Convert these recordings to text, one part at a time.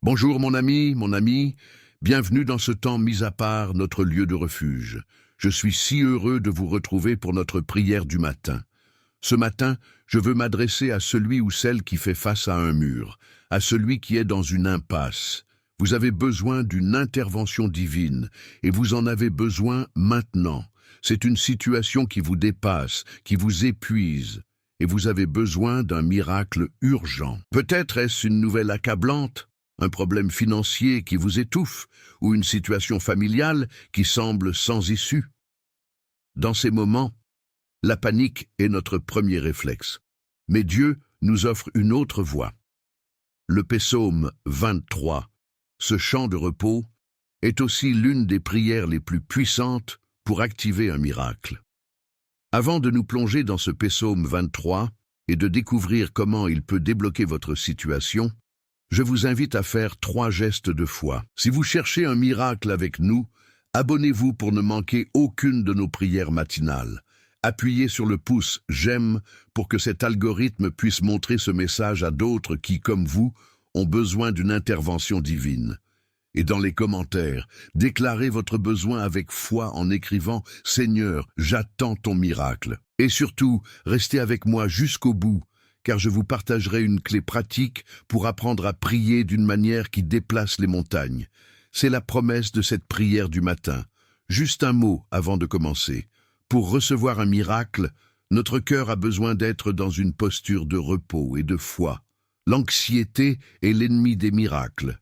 Bonjour mon ami, bienvenue dans ce temps mis à part, notre lieu de refuge. Je suis si heureux de vous retrouver pour notre prière du matin. Ce matin, je veux m'adresser à celui ou celle qui fait face à un mur, à celui qui est dans une impasse. Vous avez besoin d'une intervention divine, et vous en avez besoin maintenant. C'est une situation qui vous dépasse, qui vous épuise, et vous avez besoin d'un miracle urgent. Peut-être est-ce une nouvelle accablante, un problème financier qui vous étouffe, ou une situation familiale qui semble sans issue. Dans ces moments, la panique est notre premier réflexe. Mais Dieu nous offre une autre voie. Le psaume 23, ce chant de repos, est aussi l'une des prières les plus puissantes pour activer un miracle. Avant de nous plonger dans ce psaume 23 et de découvrir comment il peut débloquer votre situation, je vous invite à faire 3 gestes de foi. Si vous cherchez un miracle avec nous, abonnez-vous pour ne manquer aucune de nos prières matinales. Appuyez sur le pouce « J'aime » pour que cet algorithme puisse montrer ce message à d'autres qui, comme vous, ont besoin d'une intervention divine. Et dans les commentaires, déclarez votre besoin avec foi en écrivant « Seigneur, j'attends ton miracle ». Et surtout, restez avec moi jusqu'au bout, car je vous partagerai une clé pratique pour apprendre à prier d'une manière qui déplace les montagnes. C'est la promesse de cette prière du matin. Juste un mot avant de commencer. Pour recevoir un miracle, notre cœur a besoin d'être dans une posture de repos et de foi. L'anxiété est l'ennemi des miracles.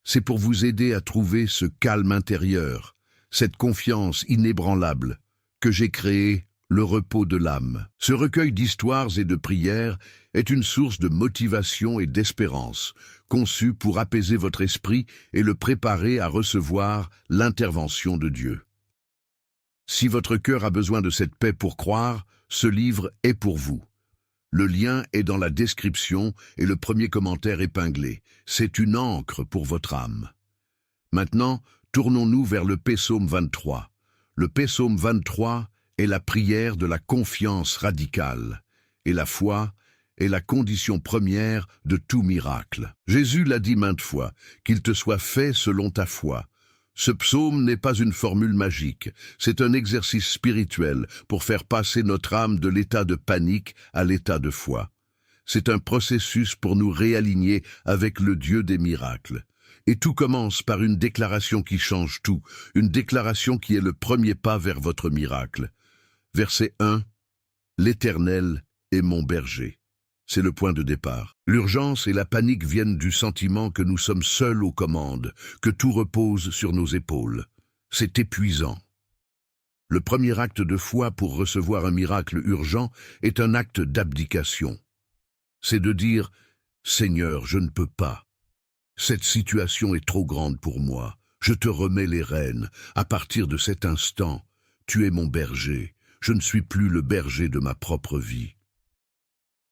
C'est pour vous aider à trouver ce calme intérieur, cette confiance inébranlable, que j'ai créé le repos de l'âme. Ce recueil d'histoires et de prières est une source de motivation et d'espérance, conçu pour apaiser votre esprit et le préparer à recevoir l'intervention de Dieu. Si votre cœur a besoin de cette paix pour croire, ce livre est pour vous. Le lien est dans la description et le premier commentaire épinglé. C'est une encre pour votre âme. Maintenant, tournons-nous vers le psaume 23. Le psaume 23 est la prière de la confiance radicale, et la foi est la condition première de tout miracle. Jésus l'a dit maintes fois, qu'il te soit fait selon ta foi. Ce psaume n'est pas une formule magique, c'est un exercice spirituel pour faire passer notre âme de l'état de panique à l'état de foi. C'est un processus pour nous réaligner avec le Dieu des miracles. Et tout commence par une déclaration qui change tout, une déclaration qui est le premier pas vers votre miracle. Verset 1, « L'Éternel est mon berger ». C'est le point de départ. L'urgence et la panique viennent du sentiment que nous sommes seuls aux commandes, que tout repose sur nos épaules. C'est épuisant. Le premier acte de foi pour recevoir un miracle urgent est un acte d'abdication. C'est de dire « Seigneur, je ne peux pas. Cette situation est trop grande pour moi. Je te remets les rênes. À partir de cet instant, tu es mon berger. Je ne suis plus le berger de ma propre vie. »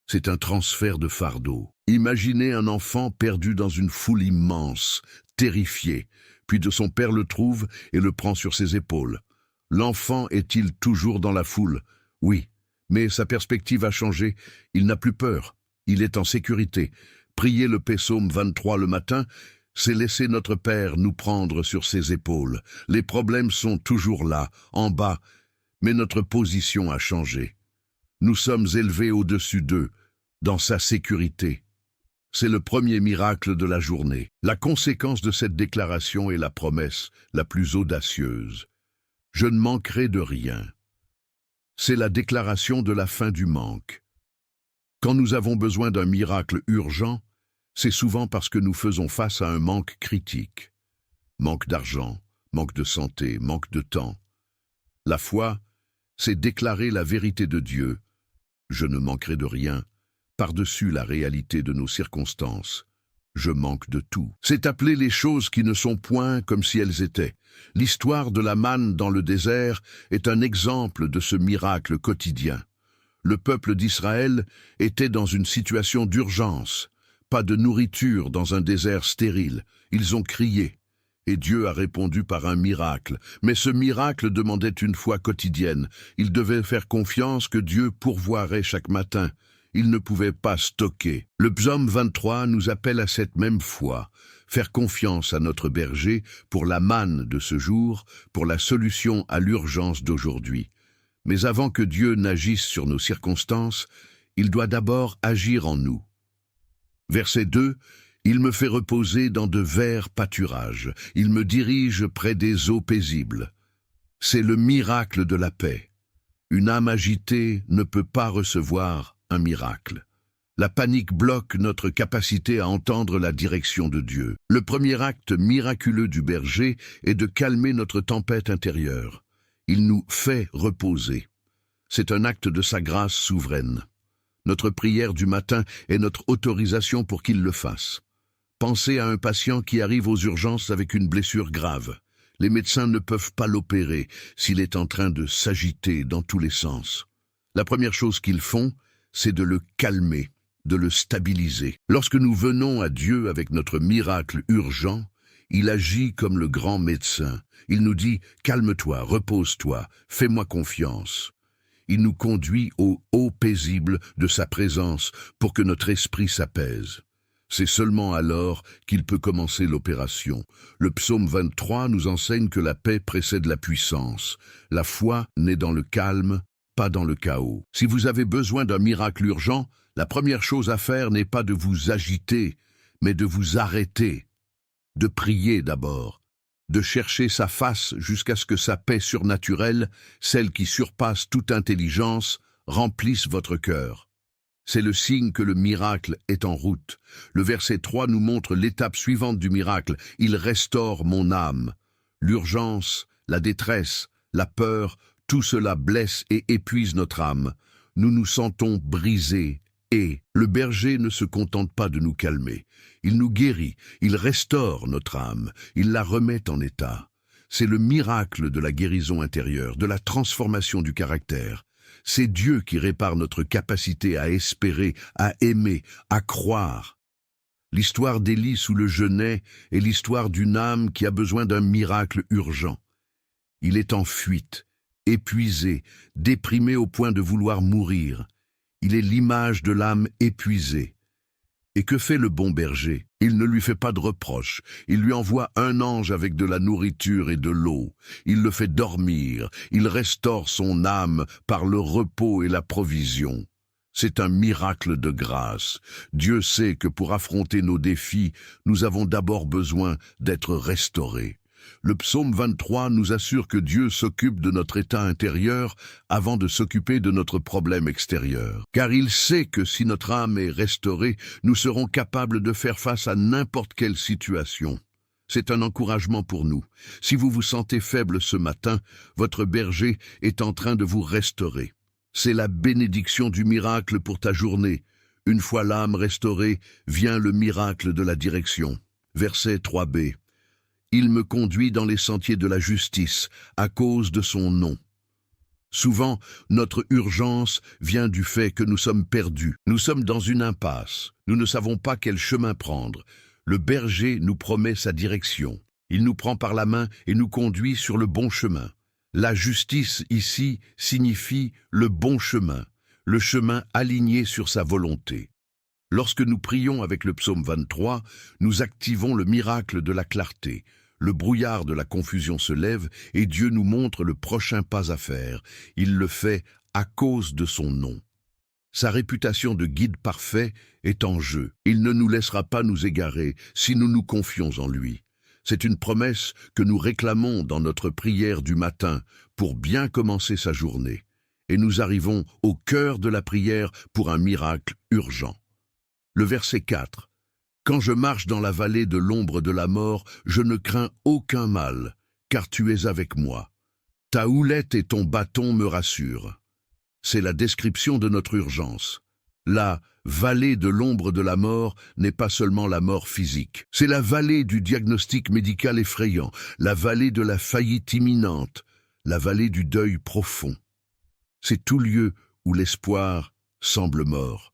C'est un transfert de fardeau. Imaginez un enfant perdu dans une foule immense, terrifié, puis son père le trouve et le prend sur ses épaules. L'enfant est-il toujours dans la foule? Oui, mais sa perspective a changé. Il n'a plus peur. Il est en sécurité. Prier le psaume 23 le matin, c'est laisser notre Père nous prendre sur ses épaules. Les problèmes sont toujours là, en bas, mais notre position a changé. Nous sommes élevés au-dessus d'eux, dans sa sécurité. C'est le premier miracle de la journée. La conséquence de cette déclaration est la promesse la plus audacieuse. Je ne manquerai de rien. C'est la déclaration de la fin du manque. Quand nous avons besoin d'un miracle urgent, c'est souvent parce que nous faisons face à un manque critique. Manque d'argent, manque de santé, manque de temps. La foi, c'est déclarer la vérité de Dieu. Je ne manquerai de rien, par-dessus la réalité de nos circonstances. Je manque de tout. C'est appeler les choses qui ne sont point comme si elles étaient. L'histoire de la manne dans le désert est un exemple de ce miracle quotidien. Le peuple d'Israël était dans une situation d'urgence. Pas de nourriture dans un désert stérile. Ils ont crié. Et Dieu a répondu par un miracle. Mais ce miracle demandait une foi quotidienne. Ils devaient faire confiance que Dieu pourvoirait chaque matin. Ils ne pouvaient pas stocker. Le psaume 23 nous appelle à cette même foi. faire confiance à notre berger pour la manne de ce jour, pour la solution à l'urgence d'aujourd'hui. Mais avant que Dieu n'agisse sur nos circonstances, il doit d'abord agir en nous. Verset 2, « Il me fait reposer dans de verts pâturages, il me dirige près des eaux paisibles. » C'est le miracle de la paix. Une âme agitée ne peut pas recevoir un miracle. La panique bloque notre capacité à entendre la direction de Dieu. Le premier acte miraculeux du berger est de calmer notre tempête intérieure. Il nous fait reposer. C'est un acte de sa grâce souveraine. Notre prière du matin est notre autorisation pour qu'il le fasse. Pensez à un patient qui arrive aux urgences avec une blessure grave. Les médecins ne peuvent pas l'opérer s'il est en train de s'agiter dans tous les sens. La première chose qu'ils font, c'est de le calmer, de le stabiliser. Lorsque nous venons à Dieu avec notre miracle urgent, il agit comme le grand médecin. Il nous dit « Calme-toi, repose-toi, fais-moi confiance ». Il nous conduit au haut paisible de sa présence pour que notre esprit s'apaise. C'est seulement alors qu'il peut commencer l'opération. Le psaume 23 nous enseigne que la paix précède la puissance. La foi naît dans le calme, pas dans le chaos. Si vous avez besoin d'un miracle urgent, la première chose à faire n'est pas de vous agiter, mais de vous arrêter, de prier d'abord, de chercher sa face jusqu'à ce que sa paix surnaturelle, celle qui surpasse toute intelligence, remplisse votre cœur. C'est le signe que le miracle est en route. Le verset 3 nous montre l'étape suivante du miracle. Il restaure mon âme. L'urgence, la détresse, la peur, tout cela blesse et épuise notre âme. Nous nous sentons brisés. Et le berger ne se contente pas de nous calmer. Il nous guérit, il restaure notre âme, il la remet en état. C'est le miracle de la guérison intérieure, de la transformation du caractère. C'est Dieu qui répare notre capacité à espérer, à aimer, à croire. L'histoire d'Élie sous le genêt est l'histoire d'une âme qui a besoin d'un miracle urgent. Il est en fuite, épuisé, déprimé au point de vouloir mourir. Il est l'image de l'âme épuisée. Et que fait le bon berger? Il ne lui fait pas de reproches. Il lui envoie un ange avec de la nourriture et de l'eau. Il le fait dormir. Il restaure son âme par le repos et la provision. C'est un miracle de grâce. Dieu sait que pour affronter nos défis, nous avons d'abord besoin d'être restaurés. Le psaume 23 nous assure que Dieu s'occupe de notre état intérieur avant de s'occuper de notre problème extérieur. Car il sait que si notre âme est restaurée, nous serons capables de faire face à n'importe quelle situation. C'est un encouragement pour nous. Si vous vous sentez faible ce matin, votre berger est en train de vous restaurer. C'est la bénédiction du miracle pour ta journée. Une fois l'âme restaurée, vient le miracle de la direction. Verset 3b. Il me conduit dans les sentiers de la justice, à cause de son nom. Souvent, notre urgence vient du fait que nous sommes perdus. Nous sommes dans une impasse. Nous ne savons pas quel chemin prendre. Le berger nous promet sa direction. Il nous prend par la main et nous conduit sur le bon chemin. La justice ici signifie le bon chemin, le chemin aligné sur sa volonté. Lorsque nous prions avec le psaume 23, nous activons le miracle de la clarté. Le brouillard de la confusion se lève et Dieu nous montre le prochain pas à faire. Il le fait à cause de son nom. Sa réputation de guide parfait est en jeu. Il ne nous laissera pas nous égarer si nous nous confions en lui. C'est une promesse que nous réclamons dans notre prière du matin pour bien commencer sa journée. Et nous arrivons au cœur de la prière pour un miracle urgent. Le verset 4. Quand je marche dans la vallée de l'ombre de la mort, je ne crains aucun mal, car tu es avec moi. Ta houlette et ton bâton me rassurent. C'est la description de notre urgence. La vallée de l'ombre de la mort n'est pas seulement la mort physique. C'est la vallée du diagnostic médical effrayant, la vallée de la faillite imminente, la vallée du deuil profond. C'est tout lieu où l'espoir semble mort.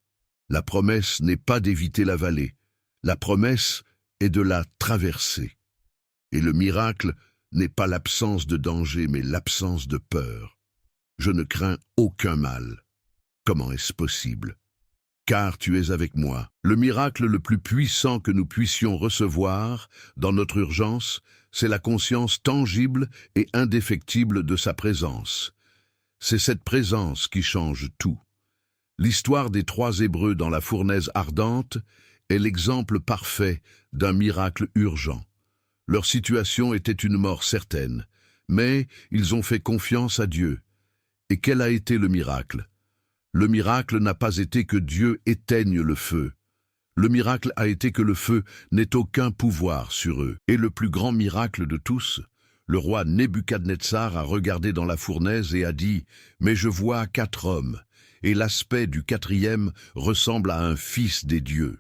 La promesse n'est pas d'éviter la vallée. La promesse est de la traverser. Et le miracle n'est pas l'absence de danger, mais l'absence de peur. Je ne crains aucun mal. Comment est-ce possible? car tu es avec moi. Le miracle le plus puissant que nous puissions recevoir dans notre urgence, c'est la conscience tangible et indéfectible de sa présence. C'est cette présence qui change tout. L'histoire des 3 Hébreux dans la fournaise ardente est l'exemple parfait d'un miracle urgent. Leur situation était une mort certaine, mais ils ont fait confiance à Dieu. Et quel a été le miracle? Le miracle n'a pas été que Dieu éteigne le feu. Le miracle a été que le feu n'ait aucun pouvoir sur eux. Et le plus grand miracle de tous, le roi Nebuchadnezzar a regardé dans la fournaise et a dit « Mais je vois 4 hommes, et l'aspect du 4e ressemble à un fils des dieux. »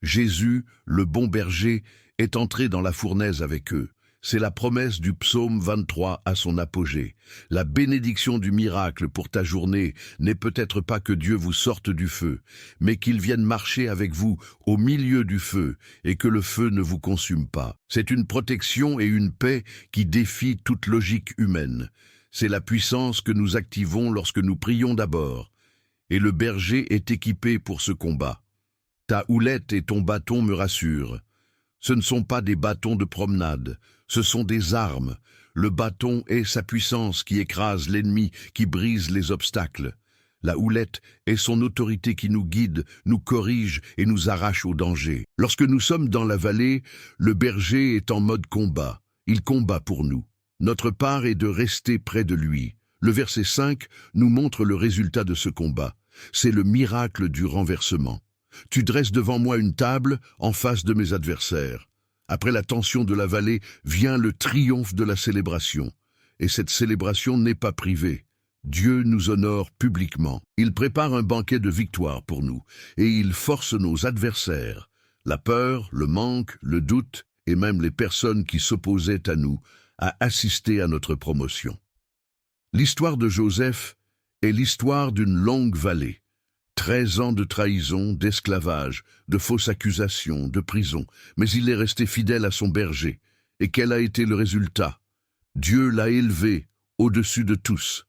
Jésus, le bon berger, est entré dans la fournaise avec eux. C'est la promesse du psaume 23 à son apogée. La bénédiction du miracle pour ta journée n'est peut-être pas que Dieu vous sorte du feu, mais qu'il vienne marcher avec vous au milieu du feu et que le feu ne vous consume pas. C'est une protection et une paix qui défient toute logique humaine. C'est la puissance que nous activons lorsque nous prions d'abord. Et le berger est équipé pour ce combat. Ta houlette et ton bâton me rassurent. Ce ne sont pas des bâtons de promenade, ce sont des armes. Le bâton est sa puissance qui écrase l'ennemi, qui brise les obstacles. La houlette est son autorité qui nous guide, nous corrige et nous arrache au danger. Lorsque nous sommes dans la vallée, le berger est en mode combat. Il combat pour nous. Notre part est de rester près de lui. Le verset 5 nous montre le résultat de ce combat. C'est le miracle du renversement. Tu dresses devant moi une table en face de mes adversaires. Après la tension de la vallée vient le triomphe de la célébration. Et cette célébration n'est pas privée. Dieu nous honore publiquement. Il prépare un banquet de victoire pour nous, et il force nos adversaires, la peur, le manque, le doute, et même les personnes qui s'opposaient à nous, à assister à notre promotion. L'histoire de Joseph est l'histoire d'une longue vallée. 13 ans de trahison, d'esclavage, de fausses accusations, de prison, mais il est resté fidèle à son berger. Et quel a été le résultat? Dieu l'a élevé au-dessus de tous.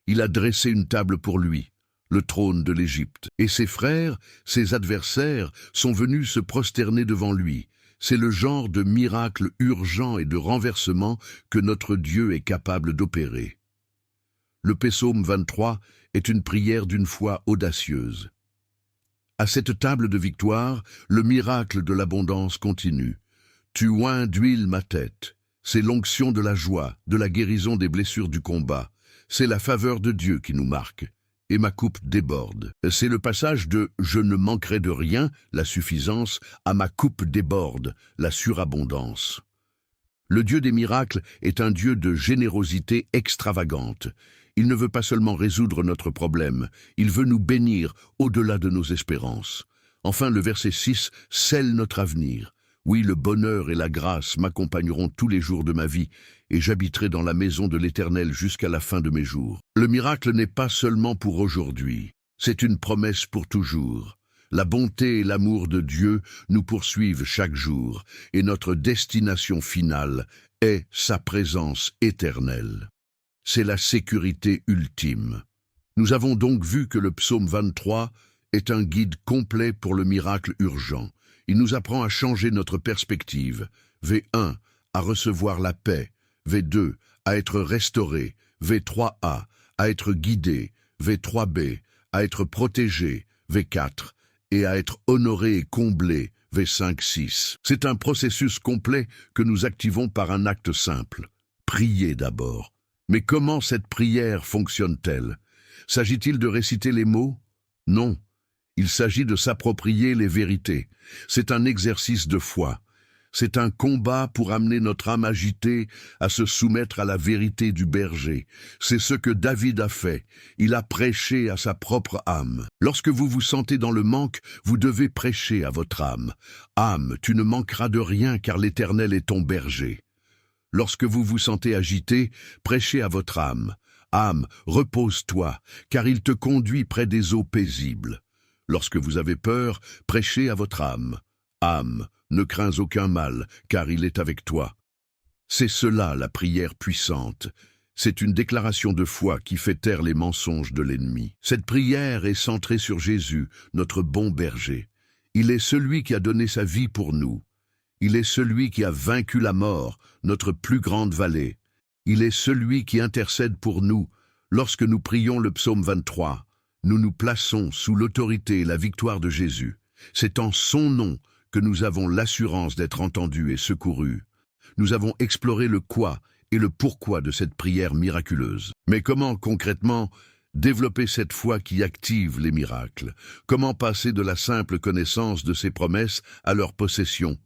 Il a dressé une table pour lui, le trône de l'Égypte. Et ses frères, ses adversaires, sont venus se prosterner devant lui. C'est le genre de miracle urgent et de renversement que notre Dieu est capable d'opérer. Le psaume 23 est une prière d'une foi audacieuse. À cette table de victoire, le miracle de l'abondance continue. Tu oins d'huile ma tête. C'est l'onction de la joie, de la guérison des blessures du combat. C'est la faveur de Dieu qui nous marque. Et ma coupe déborde. C'est le passage de « je ne manquerai de rien », la suffisance, à « ma coupe déborde », la surabondance. Le Dieu des miracles est un Dieu de générosité extravagante. Il ne veut pas seulement résoudre notre problème, il veut nous bénir au-delà de nos espérances. Enfin, le verset 6 scelle notre avenir. Oui, le bonheur et la grâce m'accompagneront tous les jours de ma vie, et j'habiterai dans la maison de l'Éternel jusqu'à la fin de mes jours. Le miracle n'est pas seulement pour aujourd'hui, c'est une promesse pour toujours. La bonté et l'amour de Dieu nous poursuivent chaque jour, et notre destination finale est sa présence éternelle. C'est la sécurité ultime. Nous avons donc vu que le psaume 23 est un guide complet pour le miracle urgent. Il nous apprend à changer notre perspective. V1, à recevoir la paix. V2, à être restauré. V3A, à être guidé. V3B, à être protégé. V4, et à être honoré et comblé. V5-6. C'est un processus complet que nous activons par un acte simple. Prier d'abord. Mais comment cette prière fonctionne-t-elle? S'agit-il de réciter les mots? Non. Il s'agit de s'approprier les vérités. C'est un exercice de foi. C'est un combat pour amener notre âme agitée à se soumettre à la vérité du berger. C'est ce que David a fait. Il a prêché à sa propre âme. Lorsque vous vous sentez dans le manque, vous devez prêcher à votre âme. Âme, tu ne manqueras de rien car l'Éternel est ton berger. Lorsque vous vous sentez agité, prêchez à votre âme. Âme, repose-toi, car il te conduit près des eaux paisibles. Lorsque vous avez peur, prêchez à votre âme. Âme, ne crains aucun mal, car il est avec toi. C'est cela la prière puissante. C'est une déclaration de foi qui fait taire les mensonges de l'ennemi. Cette prière est centrée sur Jésus, notre bon berger. Il est celui qui a donné sa vie pour nous. Il est celui qui a vaincu la mort, notre plus grande vallée. Il est celui qui intercède pour nous. Lorsque nous prions le psaume 23, nous nous plaçons sous l'autorité et la victoire de Jésus. C'est en son nom que nous avons l'assurance d'être entendus et secourus. Nous avons exploré le quoi et le pourquoi de cette prière miraculeuse. Mais comment concrètement développer cette foi qui active les miracles? Comment passer de la simple connaissance de ces promesses à leur possession?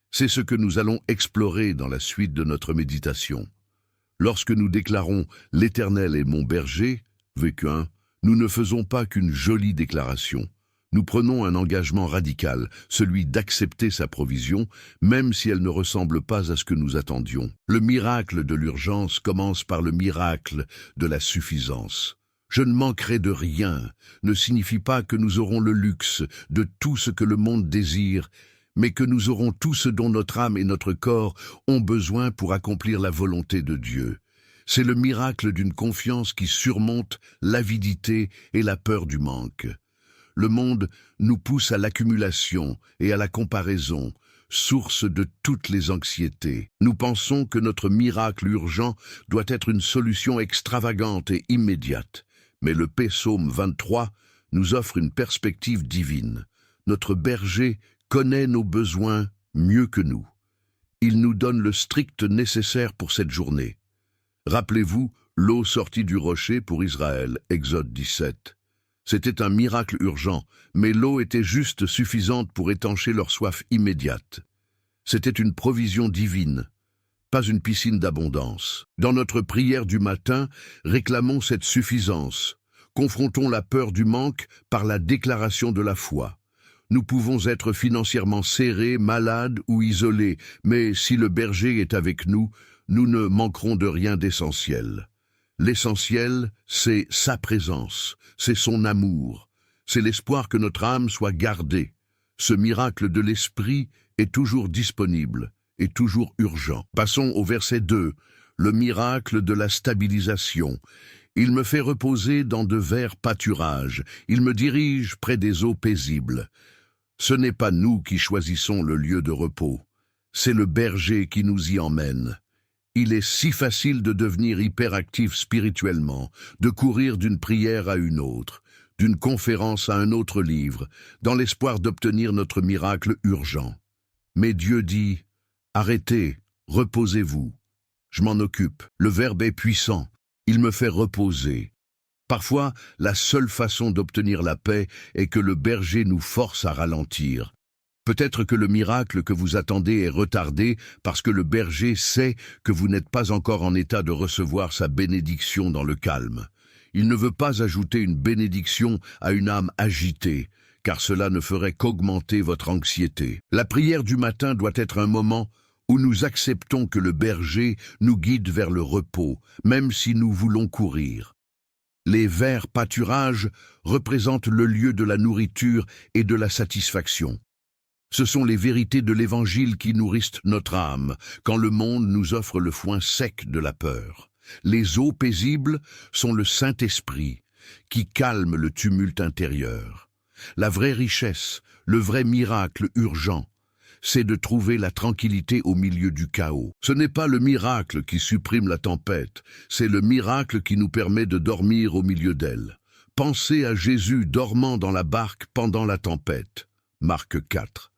C'est ce que nous allons explorer dans la suite de notre méditation. Lorsque nous déclarons « L'Éternel est mon berger », vécu 1, nous ne faisons pas qu'une jolie déclaration. Nous prenons un engagement radical, celui d'accepter sa provision, même si elle ne ressemble pas à ce que nous attendions. Le miracle de l'urgence commence par le miracle de la suffisance. « Je ne manquerai de rien » ne signifie pas que nous aurons le luxe de tout ce que le monde désire, mais que nous aurons tout ce dont notre âme et notre corps ont besoin pour accomplir la volonté de Dieu. C'est le miracle d'une confiance qui surmonte l'avidité et la peur du manque. Le monde nous pousse à l'accumulation et à la comparaison, source de toutes les anxiétés. Nous pensons que notre miracle urgent doit être une solution extravagante et immédiate. Mais le psaume 23 nous offre une perspective divine. Notre berger connaît nos besoins mieux que nous. Il nous donne le strict nécessaire pour cette journée. Rappelez-vous, l'eau sortie du rocher pour Israël, Exode 17. C'était un miracle urgent, mais l'eau était juste suffisante pour étancher leur soif immédiate. C'était une provision divine, pas une piscine d'abondance. Dans notre prière du matin, réclamons cette suffisance. Confrontons la peur du manque par la déclaration de la foi. Nous pouvons être financièrement serrés, malades ou isolés, mais si le berger est avec nous, nous ne manquerons de rien d'essentiel. L'essentiel, c'est sa présence, c'est son amour, c'est l'espoir que notre âme soit gardée. Ce miracle de l'esprit est toujours disponible et toujours urgent. Passons au verset 2, le miracle de la stabilisation. Il me fait reposer dans de verts pâturages, il me dirige près des eaux paisibles. Ce n'est pas nous qui choisissons le lieu de repos, c'est le berger qui nous y emmène. Il est si facile de devenir hyperactif spirituellement, de courir d'une prière à une autre, d'une conférence à un autre livre, dans l'espoir d'obtenir notre miracle urgent. Mais Dieu dit « Arrêtez, reposez-vous. Je m'en occupe. Le Verbe est puissant. Il me fait reposer. » Parfois, la seule façon d'obtenir la paix est que le berger nous force à ralentir. Peut-être que le miracle que vous attendez est retardé parce que le berger sait que vous n'êtes pas encore en état de recevoir sa bénédiction dans le calme. Il ne veut pas ajouter une bénédiction à une âme agitée, car cela ne ferait qu'augmenter votre anxiété. La prière du matin doit être un moment où nous acceptons que le berger nous guide vers le repos, même si nous voulons courir. Les verts pâturages représentent le lieu de la nourriture et de la satisfaction. Ce sont les vérités de l'Évangile qui nourrissent notre âme, quand le monde nous offre le foin sec de la peur. Les eaux paisibles sont le Saint-Esprit, qui calme le tumulte intérieur. La vraie richesse, le vrai miracle urgent, c'est de trouver la tranquillité au milieu du chaos. Ce n'est pas le miracle qui supprime la tempête, c'est le miracle qui nous permet de dormir au milieu d'elle. Pensez à Jésus dormant dans la barque pendant la tempête. Marc 4.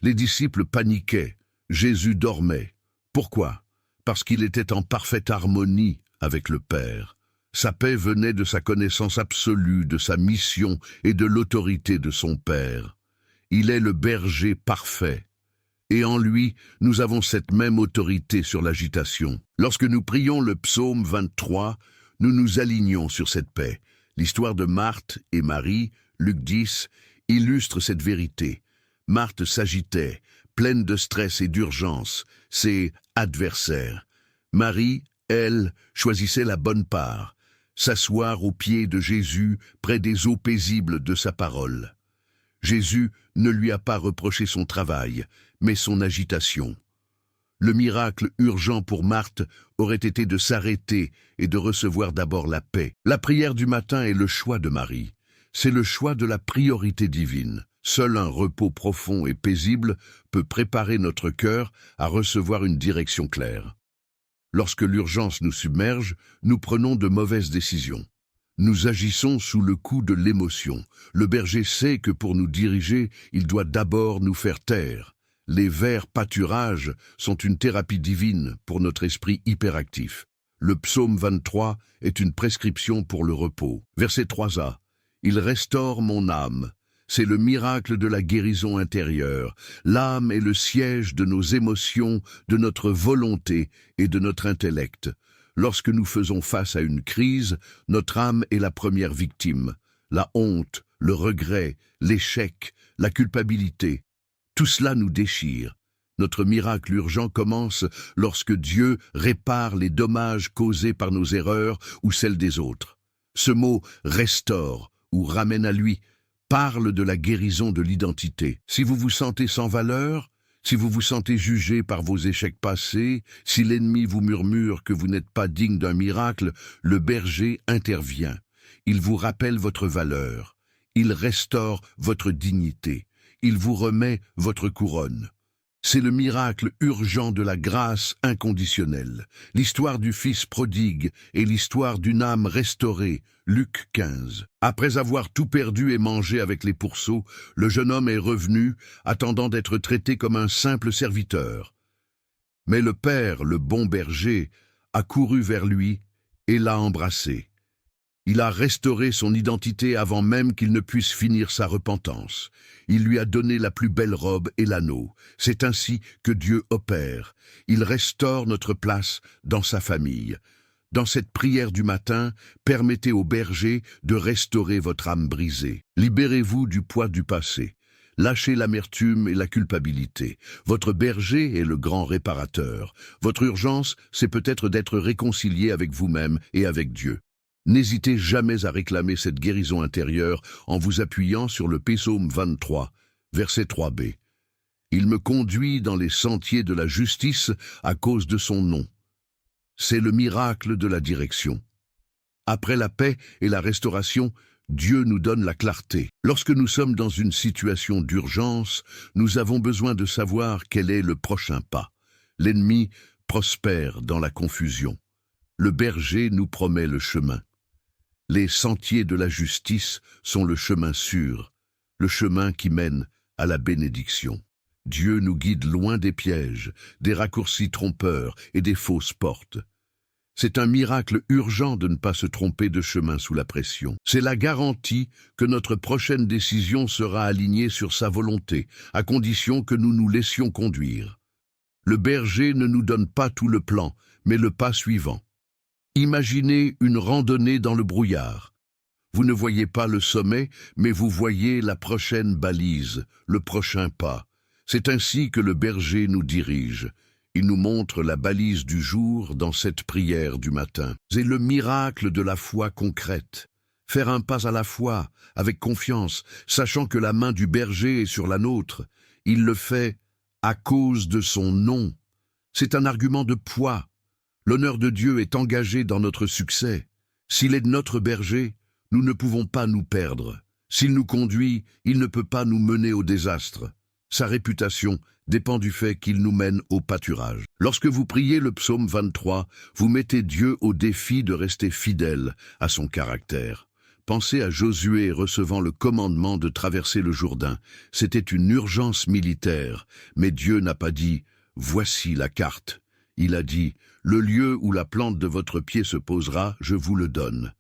Les disciples paniquaient, Jésus dormait. Pourquoi? Parce qu'il était en parfaite harmonie avec le Père. Sa paix venait de sa connaissance absolue, de sa mission et de l'autorité de son Père. Il est le berger parfait. Et en lui, nous avons cette même autorité sur l'agitation. Lorsque nous prions le psaume 23, nous nous alignons sur cette paix. L'histoire de Marthe et Marie, Luc 10, illustre cette vérité. Marthe s'agitait, pleine de stress et d'urgence, ses adversaires. Marie, elle, choisissait la bonne part, s'asseoir aux pieds de Jésus près des eaux paisibles de sa parole. Jésus ne lui a pas reproché son travail, mais son agitation. Le miracle urgent pour Marthe aurait été de s'arrêter et de recevoir d'abord la paix. La prière du matin est le choix de Marie. C'est le choix de la priorité divine. Seul un repos profond et paisible peut préparer notre cœur à recevoir une direction claire. Lorsque l'urgence nous submerge, nous prenons de mauvaises décisions. Nous agissons sous le coup de l'émotion. Le berger sait que pour nous diriger, il doit d'abord nous faire taire. Les verts pâturages sont une thérapie divine pour notre esprit hyperactif. Le psaume 23 est une prescription pour le repos. Verset 3a. Il restaure mon âme. C'est le miracle de la guérison intérieure. L'âme est le siège de nos émotions, de notre volonté et de notre intellect. Lorsque nous faisons face à une crise, notre âme est la première victime. La honte, le regret, l'échec, la culpabilité. Tout cela nous déchire. Notre miracle urgent commence lorsque Dieu répare les dommages causés par nos erreurs ou celles des autres. Ce mot « restaure » ou « ramène à lui » parle de la guérison de l'identité. Si vous vous sentez sans valeur, si vous vous sentez jugé par vos échecs passés, si l'ennemi vous murmure que vous n'êtes pas digne d'un miracle, le berger intervient. Il vous rappelle votre valeur. Il restaure votre dignité. Il vous remet votre couronne. C'est le miracle urgent de la grâce inconditionnelle. L'histoire du fils prodigue et l'histoire d'une âme restaurée. Luc 15. Après avoir tout perdu et mangé avec les pourceaux, le jeune homme est revenu, attendant d'être traité comme un simple serviteur. Mais le père, le bon berger, a couru vers lui et l'a embrassé. Il a restauré son identité avant même qu'il ne puisse finir sa repentance. Il lui a donné la plus belle robe et l'anneau. C'est ainsi que Dieu opère. Il restaure notre place dans sa famille. Dans cette prière du matin, permettez au berger de restaurer votre âme brisée. Libérez-vous du poids du passé. Lâchez l'amertume et la culpabilité. Votre berger est le grand réparateur. Votre urgence, c'est peut-être d'être réconcilié avec vous-même et avec Dieu. N'hésitez jamais à réclamer cette guérison intérieure en vous appuyant sur le psaume 23, verset 3b. Il me conduit dans les sentiers de la justice à cause de son nom. C'est le miracle de la direction. Après la paix et la restauration, Dieu nous donne la clarté. Lorsque nous sommes dans une situation d'urgence, nous avons besoin de savoir quel est le prochain pas. L'ennemi prospère dans la confusion. Le berger nous promet le chemin. Les sentiers de la justice sont le chemin sûr, le chemin qui mène à la bénédiction. Dieu nous guide loin des pièges, des raccourcis trompeurs et des fausses portes. C'est un miracle urgent de ne pas se tromper de chemin sous la pression. C'est la garantie que notre prochaine décision sera alignée sur sa volonté, à condition que nous nous laissions conduire. Le berger ne nous donne pas tout le plan, mais le pas suivant. Imaginez une randonnée dans le brouillard. Vous ne voyez pas le sommet, mais vous voyez la prochaine balise, le prochain pas. C'est ainsi que le berger nous dirige. Il nous montre la balise du jour dans cette prière du matin. C'est le miracle de la foi concrète. Faire un pas à la fois, avec confiance, sachant que la main du berger est sur la nôtre. Il le fait à cause de son nom. C'est un argument de poids. L'honneur de Dieu est engagé dans notre succès. S'il est notre berger, nous ne pouvons pas nous perdre. S'il nous conduit, il ne peut pas nous mener au désastre. Sa réputation dépend du fait qu'il nous mène au pâturage. Lorsque vous priez le psaume 23, vous mettez Dieu au défi de rester fidèle à son caractère. Pensez à Josué recevant le commandement de traverser le Jourdain. C'était une urgence militaire, mais Dieu n'a pas dit « Voici la carte ». Il a dit « Le lieu où la plante de votre pied se posera, je vous le donne ».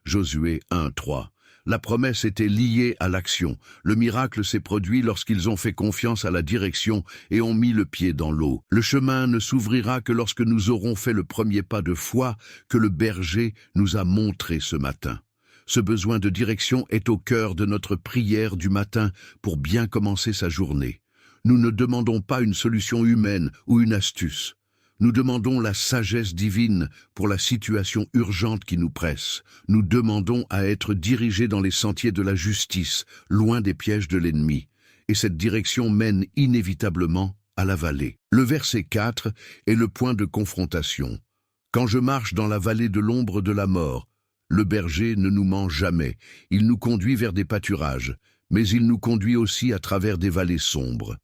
Josué 1:3. La promesse était liée à l'action. Le miracle s'est produit lorsqu'ils ont fait confiance à la direction et ont mis le pied dans l'eau. Le chemin ne s'ouvrira que lorsque nous aurons fait le premier pas de foi que le berger nous a montré ce matin. Ce besoin de direction est au cœur de notre prière du matin pour bien commencer sa journée. Nous ne demandons pas une solution humaine ou une astuce. Nous demandons la sagesse divine pour la situation urgente qui nous presse. Nous demandons à être dirigés dans les sentiers de la justice, loin des pièges de l'ennemi. Et cette direction mène inévitablement à la vallée. Le verset 4 est le point de confrontation. Quand je marche dans la vallée de l'ombre de la mort, le berger ne nous ment jamais. Il nous conduit vers des pâturages, mais il nous conduit aussi à travers des vallées sombres.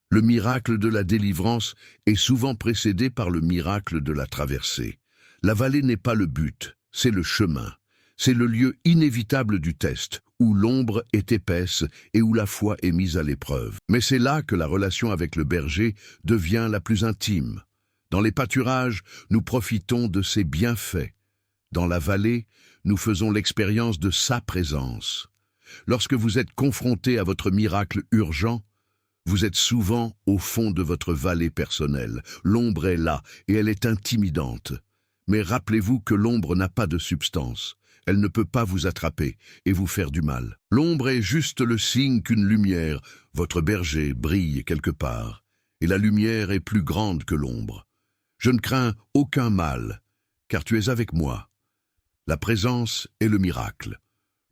Le miracle de la délivrance est souvent précédé par le miracle de la traversée. La vallée n'est pas le but, c'est le chemin. C'est le lieu inévitable du test, où l'ombre est épaisse et où la foi est mise à l'épreuve. Mais c'est là que la relation avec le berger devient la plus intime. Dans les pâturages, nous profitons de ses bienfaits. Dans la vallée, nous faisons l'expérience de sa présence. Lorsque vous êtes confronté à votre miracle urgent, vous êtes souvent au fond de votre vallée personnelle. L'ombre est là et elle est intimidante. Mais rappelez-vous que l'ombre n'a pas de substance. Elle ne peut pas vous attraper et vous faire du mal. L'ombre est juste le signe qu'une lumière, votre berger, brille quelque part. Et la lumière est plus grande que l'ombre. Je ne crains aucun mal, car tu es avec moi. La présence est le miracle.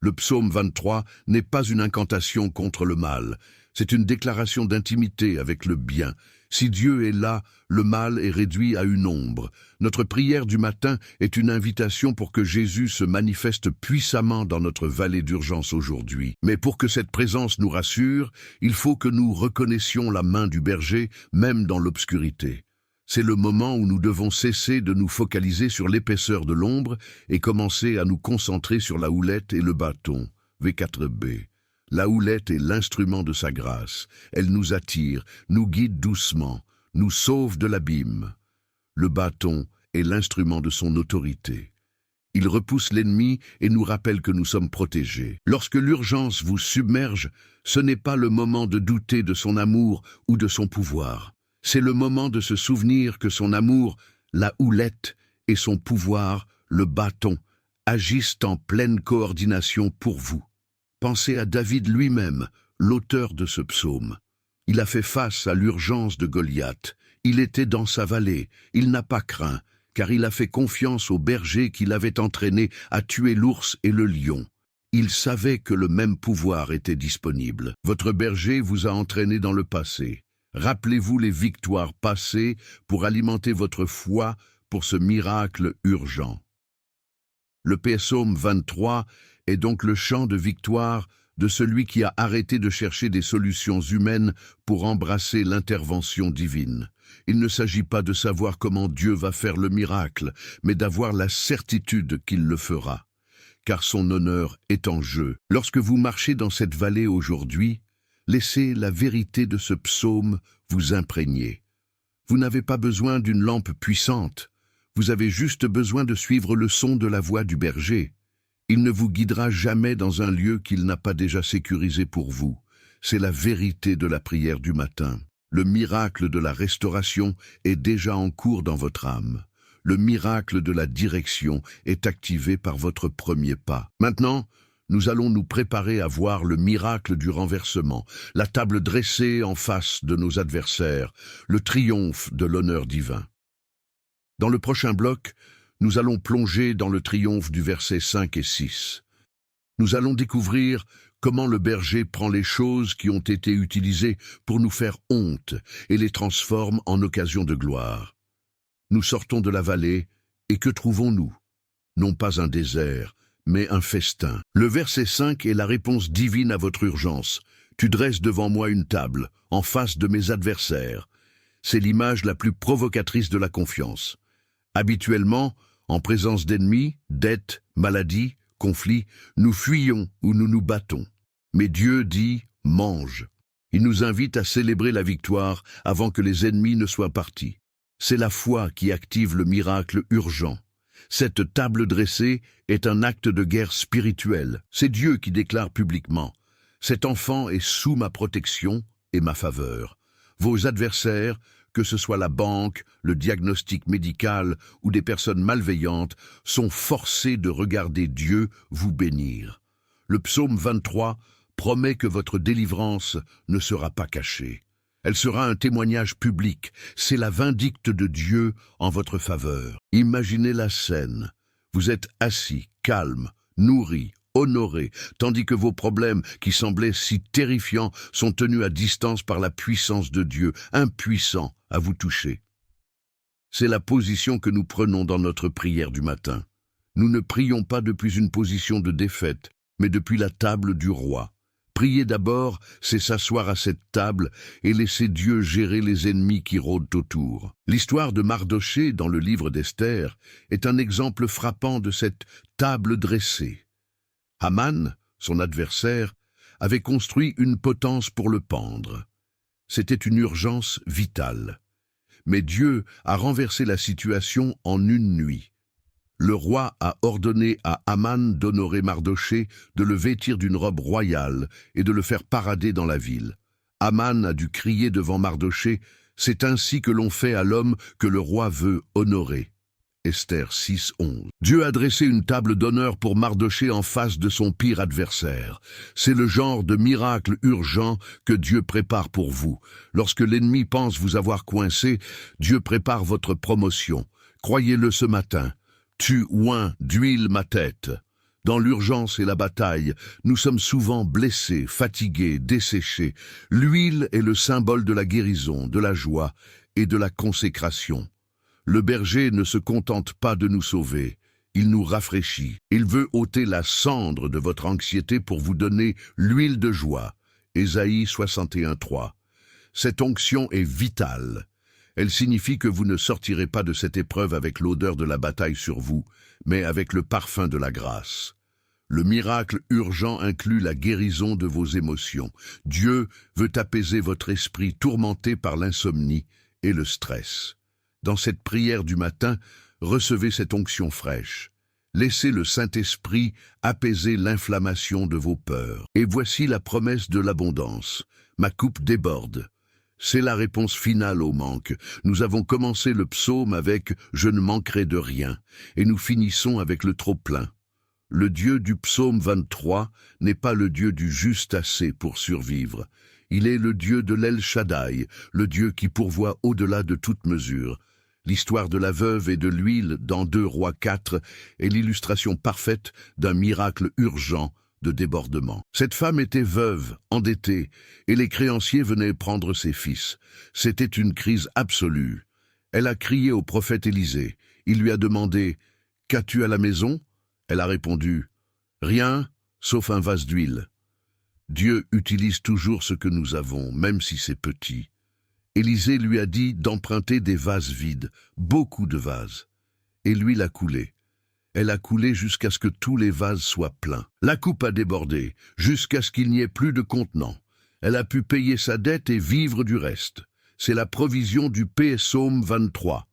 Le psaume 23 n'est pas une incantation contre le mal, c'est une déclaration d'intimité avec le bien. Si Dieu est là, le mal est réduit à une ombre. Notre prière du matin est une invitation pour que Jésus se manifeste puissamment dans notre vallée d'urgence aujourd'hui. Mais pour que cette présence nous rassure, il faut que nous reconnaissions la main du berger, même dans l'obscurité. C'est le moment où nous devons cesser de nous focaliser sur l'épaisseur de l'ombre et commencer à nous concentrer sur la houlette et le bâton. V4b. La houlette est l'instrument de sa grâce. Elle nous attire, nous guide doucement, nous sauve de l'abîme. Le bâton est l'instrument de son autorité. Il repousse l'ennemi et nous rappelle que nous sommes protégés. Lorsque l'urgence vous submerge, ce n'est pas le moment de douter de son amour ou de son pouvoir. C'est le moment de se souvenir que son amour, la houlette, et son pouvoir, le bâton, agissent en pleine coordination pour vous. Pensez à David lui-même, l'auteur de ce psaume. Il a fait face à l'urgence de Goliath. Il était dans sa vallée. Il n'a pas craint, car il a fait confiance au berger qui l'avait entraîné à tuer l'ours et le lion. Il savait que le même pouvoir était disponible. Votre berger vous a entraîné dans le passé. Rappelez-vous les victoires passées pour alimenter votre foi pour ce miracle urgent. Le psaume 23 est donc le chant de victoire de celui qui a arrêté de chercher des solutions humaines pour embrasser l'intervention divine. Il ne s'agit pas de savoir comment Dieu va faire le miracle, mais d'avoir la certitude qu'il le fera, car son honneur est en jeu. Lorsque vous marchez dans cette vallée aujourd'hui, laissez la vérité de ce psaume vous imprégner. Vous n'avez pas besoin d'une lampe puissante, vous avez juste besoin de suivre le son de la voix du berger. Il ne vous guidera jamais dans un lieu qu'il n'a pas déjà sécurisé pour vous. C'est la vérité de la prière du matin. Le miracle de la restauration est déjà en cours dans votre âme. Le miracle de la direction est activé par votre premier pas. Maintenant, nous allons nous préparer à voir le miracle du renversement, la table dressée en face de nos adversaires, le triomphe de l'honneur divin. Dans le prochain bloc, nous allons plonger dans le triomphe du verset 5 et 6. Nous allons découvrir comment le berger prend les choses qui ont été utilisées pour nous faire honte et les transforme en occasion de gloire. Nous sortons de la vallée, et que trouvons-nous? Non pas un désert, mais un festin. Le verset 5 est la réponse divine à votre urgence. Tu dresses devant moi une table, en face de mes adversaires. C'est l'image la plus provocatrice de la confiance. Habituellement, en présence d'ennemis, dettes, maladies, conflits, nous fuyons ou nous nous battons. Mais Dieu dit « mange ». Il nous invite à célébrer la victoire avant que les ennemis ne soient partis. C'est la foi qui active le miracle urgent. Cette table dressée est un acte de guerre spirituelle. C'est Dieu qui déclare publiquement « Cet enfant est sous ma protection et ma faveur. Vos adversaires, que ce soit la banque, le diagnostic médical ou des personnes malveillantes, sont forcés de regarder Dieu vous bénir. » Le psaume 23 promet que votre délivrance ne sera pas cachée. Elle sera un témoignage public. C'est la vindicte de Dieu en votre faveur. Imaginez la scène. Vous êtes assis, calme, nourri, honoré, tandis que vos problèmes, qui semblaient si terrifiants, sont tenus à distance par la puissance de Dieu, impuissant à vous toucher. C'est la position que nous prenons dans notre prière du matin. Nous ne prions pas depuis une position de défaite, mais depuis la table du roi. Prier d'abord, c'est s'asseoir à cette table et laisser Dieu gérer les ennemis qui rôdent autour. L'histoire de Mardochée dans le livre d'Esther est un exemple frappant de cette table dressée. Haman, son adversaire, avait construit une potence pour le pendre. C'était une urgence vitale. Mais Dieu a renversé la situation en une nuit. Le roi a ordonné à Haman d'honorer Mardochée, de le vêtir d'une robe royale et de le faire parader dans la ville. Haman a dû crier devant Mardochée, « C'est ainsi que l'on fait à l'homme que le roi veut honorer. » Esther 6:11. Dieu a dressé une table d'honneur pour Mardochée en face de son pire adversaire. C'est le genre de miracle urgent que Dieu prépare pour vous. Lorsque l'ennemi pense vous avoir coincé, Dieu prépare votre promotion. Croyez-le ce matin. Tu oins d'huile ma tête. Dans l'urgence et la bataille, nous sommes souvent blessés, fatigués, desséchés. L'huile est le symbole de la guérison, de la joie et de la consécration. Le berger ne se contente pas de nous sauver, il nous rafraîchit. Il veut ôter la cendre de votre anxiété pour vous donner l'huile de joie. Ésaïe 61:3. Cette onction est vitale. Elle signifie que vous ne sortirez pas de cette épreuve avec l'odeur de la bataille sur vous, mais avec le parfum de la grâce. Le miracle urgent inclut la guérison de vos émotions. Dieu veut apaiser votre esprit tourmenté par l'insomnie et le stress. Dans cette prière du matin, recevez cette onction fraîche. Laissez le Saint-Esprit apaiser l'inflammation de vos peurs. Et voici la promesse de l'abondance. Ma coupe déborde. C'est la réponse finale au manque. Nous avons commencé le psaume avec « Je ne manquerai de rien » et nous finissons avec le trop-plein. Le Dieu du psaume 23 n'est pas le Dieu du juste assez pour survivre. Il est le Dieu de l'El Shaddai, le Dieu qui pourvoit au-delà de toute mesure. L'histoire de la veuve et de l'huile dans 2 Rois 4 est l'illustration parfaite d'un miracle urgent de débordement. Cette femme était veuve, endettée, et les créanciers venaient prendre ses fils. C'était une crise absolue. Elle a crié au prophète Élisée. Il lui a demandé « Qu'as-tu à la maison ?» Elle a répondu « Rien, sauf un vase d'huile. » Dieu utilise toujours ce que nous avons, même si c'est petit. Élisée lui a dit d'emprunter des vases vides, beaucoup de vases. Et l'huile a coulé. Elle a coulé jusqu'à ce que tous les vases soient pleins. La coupe a débordé, jusqu'à ce qu'il n'y ait plus de contenant. Elle a pu payer sa dette et vivre du reste. C'est la provision du psaume 23.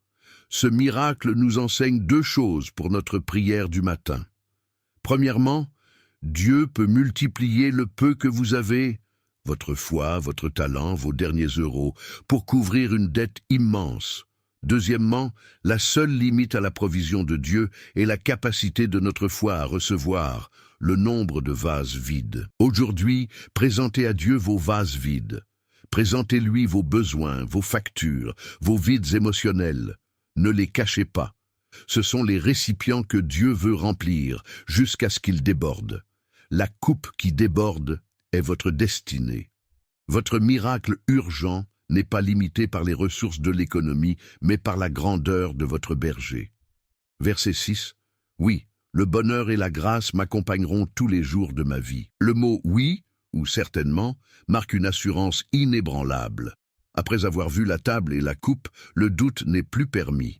Ce miracle nous enseigne 2 choses pour notre prière du matin. Premièrement, Dieu peut multiplier le peu que vous avez, votre foi, votre talent, vos derniers euros, pour couvrir une dette immense. Deuxièmement, la seule limite à la provision de Dieu est la capacité de notre foi à recevoir le nombre de vases vides. Aujourd'hui, présentez à Dieu vos vases vides. Présentez-lui vos besoins, vos factures, vos vides émotionnels. Ne les cachez pas. Ce sont les récipients que Dieu veut remplir jusqu'à ce qu'ils débordent. La coupe qui déborde est votre destinée. Votre miracle urgent n'est pas limité par les ressources de l'économie, mais par la grandeur de votre berger. Verset 6. Oui, le bonheur et la grâce m'accompagneront tous les jours de ma vie. Le mot « oui » ou « certainement » marque une assurance inébranlable. Après avoir vu la table et la coupe, le doute n'est plus permis.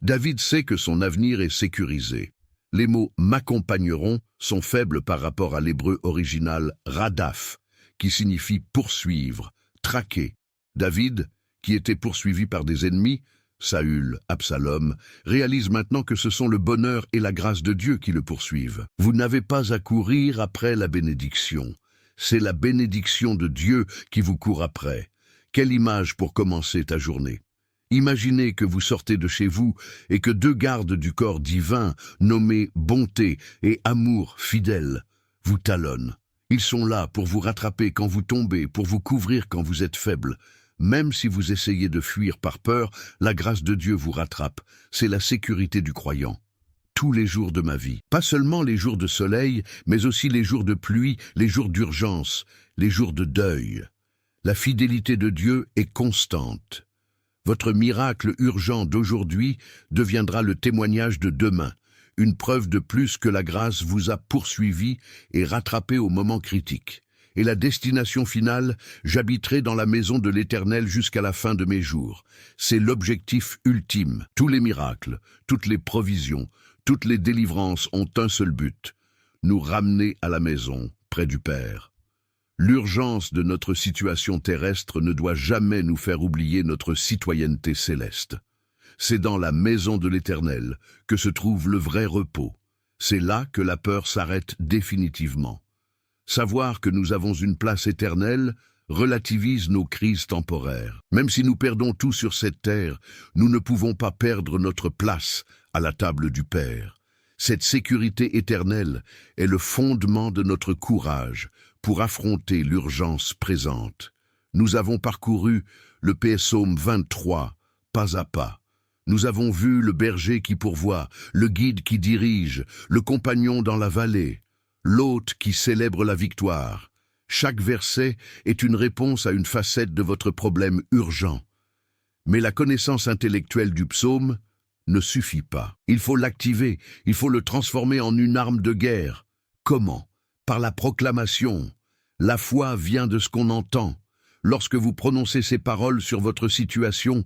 David sait que son avenir est sécurisé. Les mots « m'accompagneront » sont faibles par rapport à l'hébreu original « radaf », qui signifie « poursuivre », « traquer ». David, qui était poursuivi par des ennemis, Saül, Absalom, réalise maintenant que ce sont le bonheur et la grâce de Dieu qui le poursuivent. Vous n'avez pas à courir après la bénédiction. C'est la bénédiction de Dieu qui vous court après. Quelle image pour commencer ta journée. Imaginez que vous sortez de chez vous et que 2 gardes du corps divin, nommés bonté et amour fidèle, vous talonnent. Ils sont là pour vous rattraper quand vous tombez, pour vous couvrir quand vous êtes faible. Même si vous essayez de fuir par peur, la grâce de Dieu vous rattrape. C'est la sécurité du croyant. tous les jours de ma vie. Pas seulement les jours de soleil, mais aussi les jours de pluie, les jours d'urgence, les jours de deuil. La fidélité de Dieu est constante. Votre miracle urgent d'aujourd'hui deviendra le témoignage de demain, une preuve de plus que la grâce vous a poursuivi et rattrapé au moment critique. Et la destination finale, j'habiterai dans la maison de l'Éternel jusqu'à la fin de mes jours. C'est l'objectif ultime. Tous les miracles, toutes les provisions, toutes les délivrances ont un seul but: nous ramener à la maison, près du Père. L'urgence de notre situation terrestre ne doit jamais nous faire oublier notre citoyenneté céleste. C'est dans la maison de l'Éternel que se trouve le vrai repos. C'est là que la peur s'arrête définitivement. Savoir que nous avons une place éternelle relativise nos crises temporaires. Même si nous perdons tout sur cette terre, nous ne pouvons pas perdre notre place à la table du Père. Cette sécurité éternelle est le fondement de notre courage pour affronter l'urgence présente. Nous avons parcouru le psaume 23, pas à pas. Nous avons vu le berger qui pourvoit, le guide qui dirige, le compagnon dans la vallée, l'hôte qui célèbre la victoire. Chaque verset est une réponse à une facette de votre problème urgent. Mais la connaissance intellectuelle du psaume ne suffit pas. Il faut l'activer, il faut le transformer en une arme de guerre. Comment? Par la proclamation. La foi vient de ce qu'on entend. Lorsque vous prononcez ces paroles sur votre situation,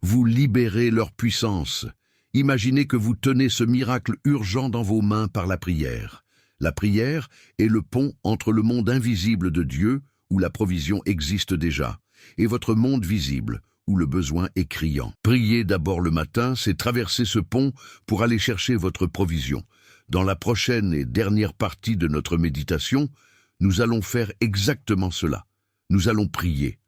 vous libérez leur puissance. Imaginez que vous tenez ce miracle urgent dans vos mains par la prière. La prière est le pont entre le monde invisible de Dieu, où la provision existe déjà, et votre monde visible, où le besoin est criant. Prier d'abord le matin, c'est traverser ce pont pour aller chercher votre provision. Dans la prochaine et dernière partie de notre méditation, nous allons faire exactement cela. Nous allons prier.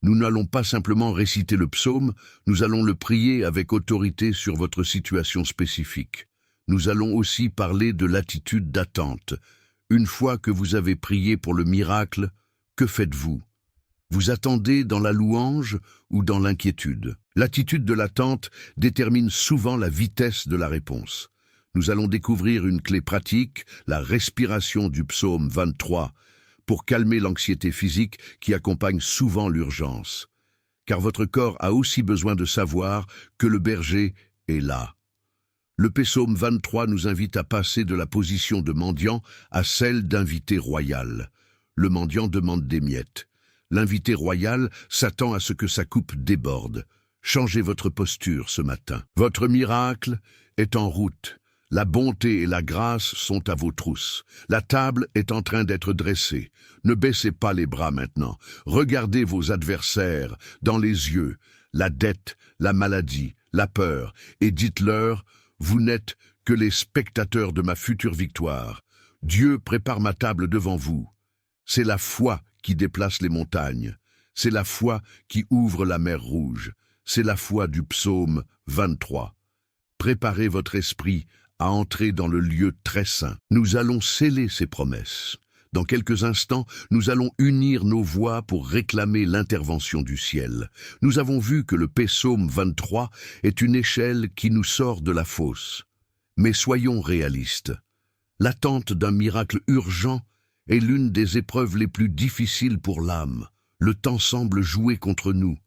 Nous n'allons pas simplement réciter le psaume, nous allons le prier avec autorité sur votre situation spécifique. Nous allons aussi parler de l'attitude d'attente. Une fois que vous avez prié pour le miracle, que faites-vous? Vous attendez dans la louange ou dans l'inquiétude? L'attitude de l'attente détermine souvent la vitesse de la réponse. Nous allons découvrir une clé pratique, la respiration du psaume 23, pour calmer l'anxiété physique qui accompagne souvent l'urgence. Car votre corps a aussi besoin de savoir que le berger est là. Le psaume 23 nous invite à passer de la position de mendiant à celle d'invité royal. Le mendiant demande des miettes. L'invité royal s'attend à ce que sa coupe déborde. Changez votre posture ce matin. Votre miracle est en route. La bonté et la grâce sont à vos trousses. La table est en train d'être dressée. Ne baissez pas les bras maintenant. Regardez vos adversaires dans les yeux, la dette, la maladie, la peur, et dites-leur: vous n'êtes que les spectateurs de ma future victoire. Dieu prépare ma table devant vous. C'est la foi qui déplace les montagnes. C'est la foi qui ouvre la mer Rouge. C'est la foi du psaume 23. Préparez votre esprit à entrer dans le lieu très saint. Nous allons sceller ces promesses. Dans quelques instants, nous allons unir nos voix pour réclamer l'intervention du ciel. Nous avons vu que le psaume 23 est une échelle qui nous sort de la fosse. Mais soyons réalistes. L'attente d'un miracle urgent est l'une des épreuves les plus difficiles pour l'âme. Le temps semble jouer contre nous.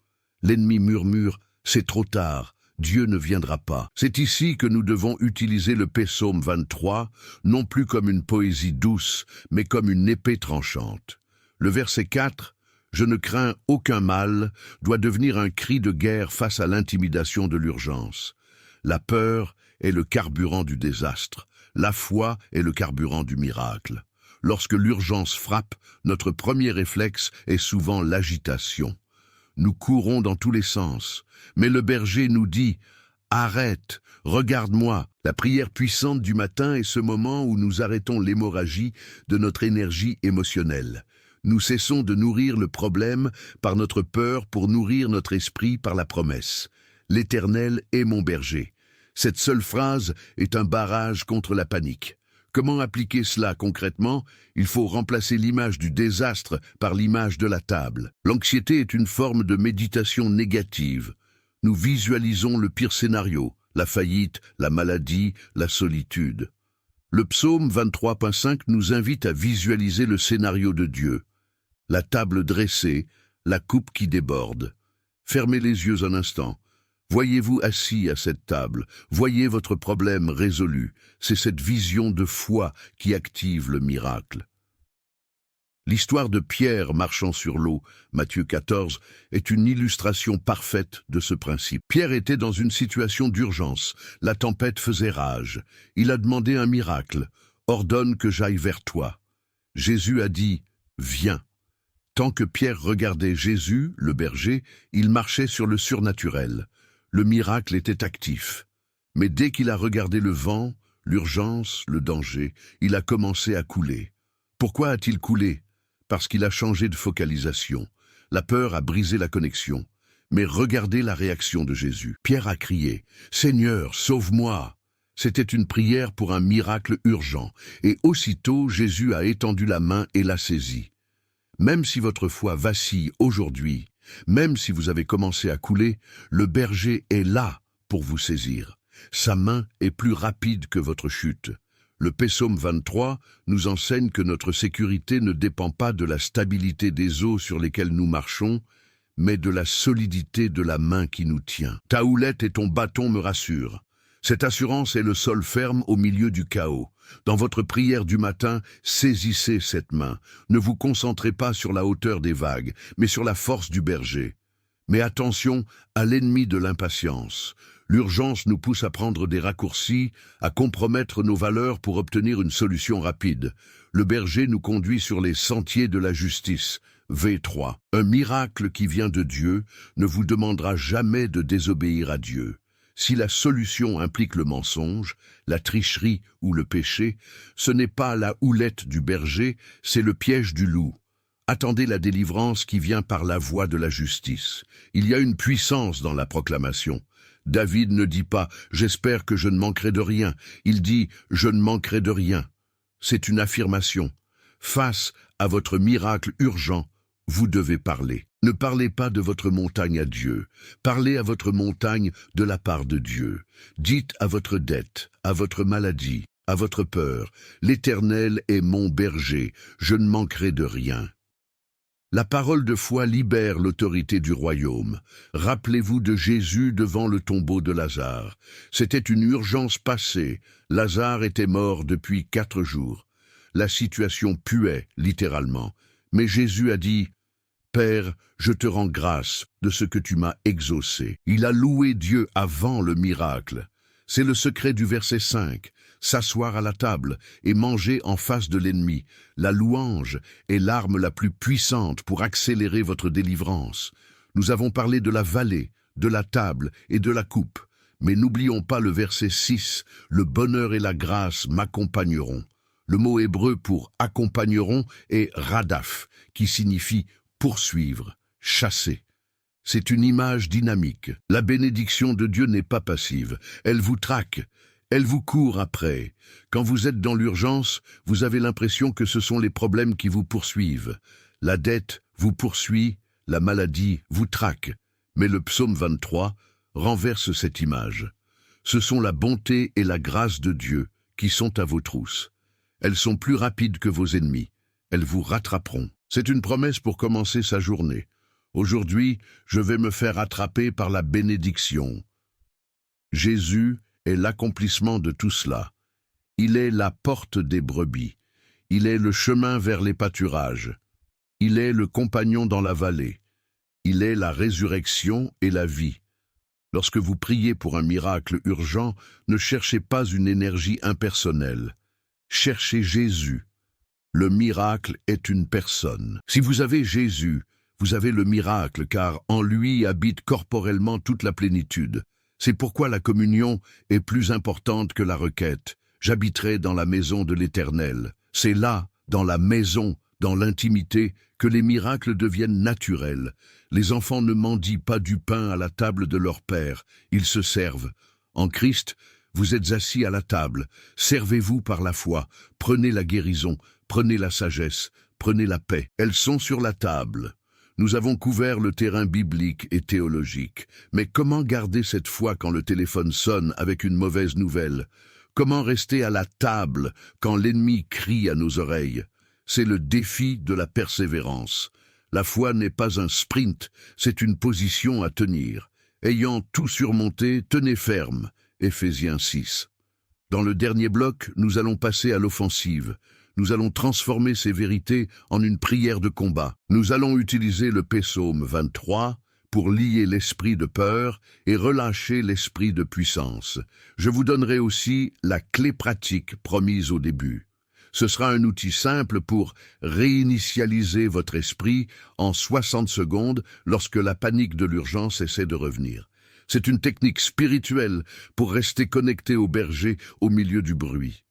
L'ennemi murmure « c'est trop tard ». Dieu ne viendra pas. C'est ici que nous devons utiliser le psaume 23, non plus comme une poésie douce, mais comme une épée tranchante. Le verset 4, « Je ne crains aucun mal » doit devenir un cri de guerre face à l'intimidation de l'urgence. La peur est le carburant du désastre. La foi est le carburant du miracle. Lorsque l'urgence frappe, notre premier réflexe est souvent l'agitation. Nous courons dans tous les sens, mais le berger nous dit « Arrête, regarde-moi ». La prière puissante du matin est ce moment où nous arrêtons l'hémorragie de notre énergie émotionnelle. Nous cessons de nourrir le problème par notre peur pour nourrir notre esprit par la promesse. L'Éternel est mon berger. Cette seule phrase est un barrage contre la panique. Comment appliquer cela concrètement? Il faut remplacer l'image du désastre par l'image de la table. L'anxiété est une forme de méditation négative. Nous visualisons le pire scénario, la faillite, la maladie, la solitude. Le psaume 23.5 nous invite à visualiser le scénario de Dieu. La table dressée, la coupe qui déborde. Fermez les yeux un instant. Voyez-vous assis à cette table, voyez votre problème résolu. C'est cette vision de foi qui active le miracle. L'histoire de Pierre marchant sur l'eau, Matthieu 14, est une illustration parfaite de ce principe. Pierre était dans une situation d'urgence. La tempête faisait rage. Il a demandé un miracle. « Ordonne que j'aille vers toi. » Jésus a dit « Viens ». Tant que Pierre regardait Jésus, le berger, il marchait sur le surnaturel. Le miracle était actif. Mais dès qu'il a regardé le vent, l'urgence, le danger, il a commencé à couler. Pourquoi a-t-il coulé ? Parce qu'il a changé de focalisation. La peur a brisé la connexion. Mais regardez la réaction de Jésus. Pierre a crié « Seigneur, sauve-moi !» C'était une prière pour un miracle urgent. Et aussitôt, Jésus a étendu la main et l'a saisi. Même si votre foi vacille aujourd'hui, même si vous avez commencé à couler, le berger est là pour vous saisir. Sa main est plus rapide que votre chute. Le psaume 23 nous enseigne que notre sécurité ne dépend pas de la stabilité des eaux sur lesquelles nous marchons, mais de la solidité de la main qui nous tient. Ta houlette et ton bâton me rassurent. Cette assurance est le sol ferme au milieu du chaos. Dans votre prière du matin, saisissez cette main. Ne vous concentrez pas sur la hauteur des vagues, mais sur la force du berger. Mais attention à l'ennemi de l'impatience. L'urgence nous pousse à prendre des raccourcis, à compromettre nos valeurs pour obtenir une solution rapide. Le berger nous conduit sur les sentiers de la justice. V3. Un miracle qui vient de Dieu ne vous demandera jamais de désobéir à Dieu. Si la solution implique le mensonge, la tricherie ou le péché, ce n'est pas la houlette du berger, c'est le piège du loup. Attendez la délivrance qui vient par la voie de la justice. Il y a une puissance dans la proclamation. David ne dit pas « j'espère que je ne manquerai de rien », il dit « je ne manquerai de rien ». C'est une affirmation. Face à votre miracle urgent, vous devez parler. Ne parlez pas de votre montagne à Dieu. Parlez à votre montagne de la part de Dieu. Dites à votre dette, à votre maladie, à votre peur, « L'Éternel est mon berger, je ne manquerai de rien ». La parole de foi libère l'autorité du royaume. Rappelez-vous de Jésus devant le tombeau de Lazare. C'était une urgence passée. Lazare était mort depuis 4 jours. La situation puait, littéralement. Mais Jésus a dit « Père, je te rends grâce de ce que tu m'as exaucé. » Il a loué Dieu avant le miracle. C'est le secret du verset 5. S'asseoir à la table et manger en face de l'ennemi. La louange est l'arme la plus puissante pour accélérer votre délivrance. Nous avons parlé de la vallée, de la table et de la coupe. Mais n'oublions pas le verset 6. Le bonheur et la grâce m'accompagneront. Le mot hébreu pour accompagneront est radaf, qui signifie poursuivre, chasser. C'est une image dynamique. La bénédiction de Dieu n'est pas passive. Elle vous traque. Elle vous court après. Quand vous êtes dans l'urgence, vous avez l'impression que ce sont les problèmes qui vous poursuivent. La dette vous poursuit, la maladie vous traque. Mais le psaume 23 renverse cette image. Ce sont la bonté et la grâce de Dieu qui sont à vos trousses. Elles sont plus rapides que vos ennemis. Elles vous rattraperont. C'est une promesse pour commencer sa journée. Aujourd'hui, je vais me faire attraper par la bénédiction. Jésus est l'accomplissement de tout cela. Il est la porte des brebis. Il est le chemin vers les pâturages. Il est le compagnon dans la vallée. Il est la résurrection et la vie. Lorsque vous priez pour un miracle urgent, ne cherchez pas une énergie impersonnelle. Cherchez Jésus. Le miracle est une personne. Si vous avez Jésus, vous avez le miracle, car en lui habite corporellement toute la plénitude. C'est pourquoi la communion est plus importante que la requête. J'habiterai dans la maison de l'Éternel. C'est là, dans la maison, dans l'intimité, que les miracles deviennent naturels. Les enfants ne mendient pas du pain à la table de leur père, ils se servent. En Christ, vous êtes assis à la table. Servez-vous par la foi. Prenez la guérison, prenez la sagesse, prenez la paix. Elles sont sur la table. Nous avons couvert le terrain biblique et théologique. Mais comment garder cette foi quand le téléphone sonne avec une mauvaise nouvelle? Comment rester à la table quand l'ennemi crie à nos oreilles? C'est le défi de la persévérance. La foi n'est pas un sprint, c'est une position à tenir. Ayant tout surmonté, tenez ferme. Éphésiens 6. Dans le dernier bloc, nous allons passer à l'offensive. Nous allons transformer ces vérités en une prière de combat. Nous allons utiliser le psaume 23 pour lier l'esprit de peur et relâcher l'esprit de puissance. Je vous donnerai aussi la clé pratique promise au début. Ce sera un outil simple pour réinitialiser votre esprit en 60 secondes lorsque la panique de l'urgence essaie de revenir. C'est une technique spirituelle pour rester connecté au berger au milieu du bruit.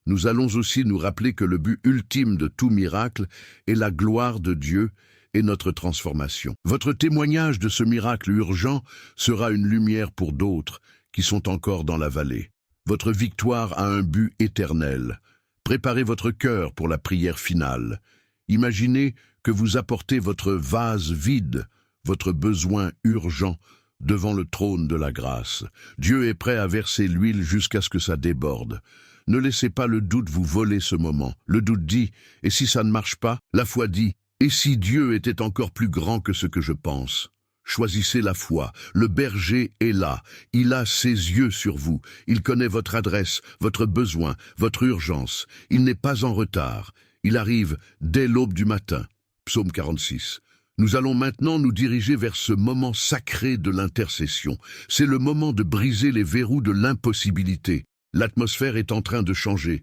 Nous allons aussi nous rappeler que le but ultime de tout miracle est la gloire de Dieu et notre transformation. Votre témoignage de ce miracle urgent sera une lumière pour d'autres qui sont encore dans la vallée. Votre victoire a un but éternel. Préparez votre cœur pour la prière finale. Imaginez que vous apportez votre vase vide, votre besoin urgent, devant le trône de la grâce. Dieu est prêt à verser l'huile jusqu'à ce que ça déborde. Ne laissez pas le doute vous voler ce moment. Le doute dit « Et si ça ne marche pas ?» La foi dit « Et si Dieu était encore plus grand que ce que je pense ?» Choisissez la foi. Le berger est là. Il a ses yeux sur vous. Il connaît votre adresse, votre besoin, votre urgence. Il n'est pas en retard. Il arrive dès l'aube du matin. Psaume 46. Nous allons maintenant nous diriger vers ce moment sacré de l'intercession. C'est le moment de briser les verrous de l'impossibilité. L'atmosphère est en train de changer.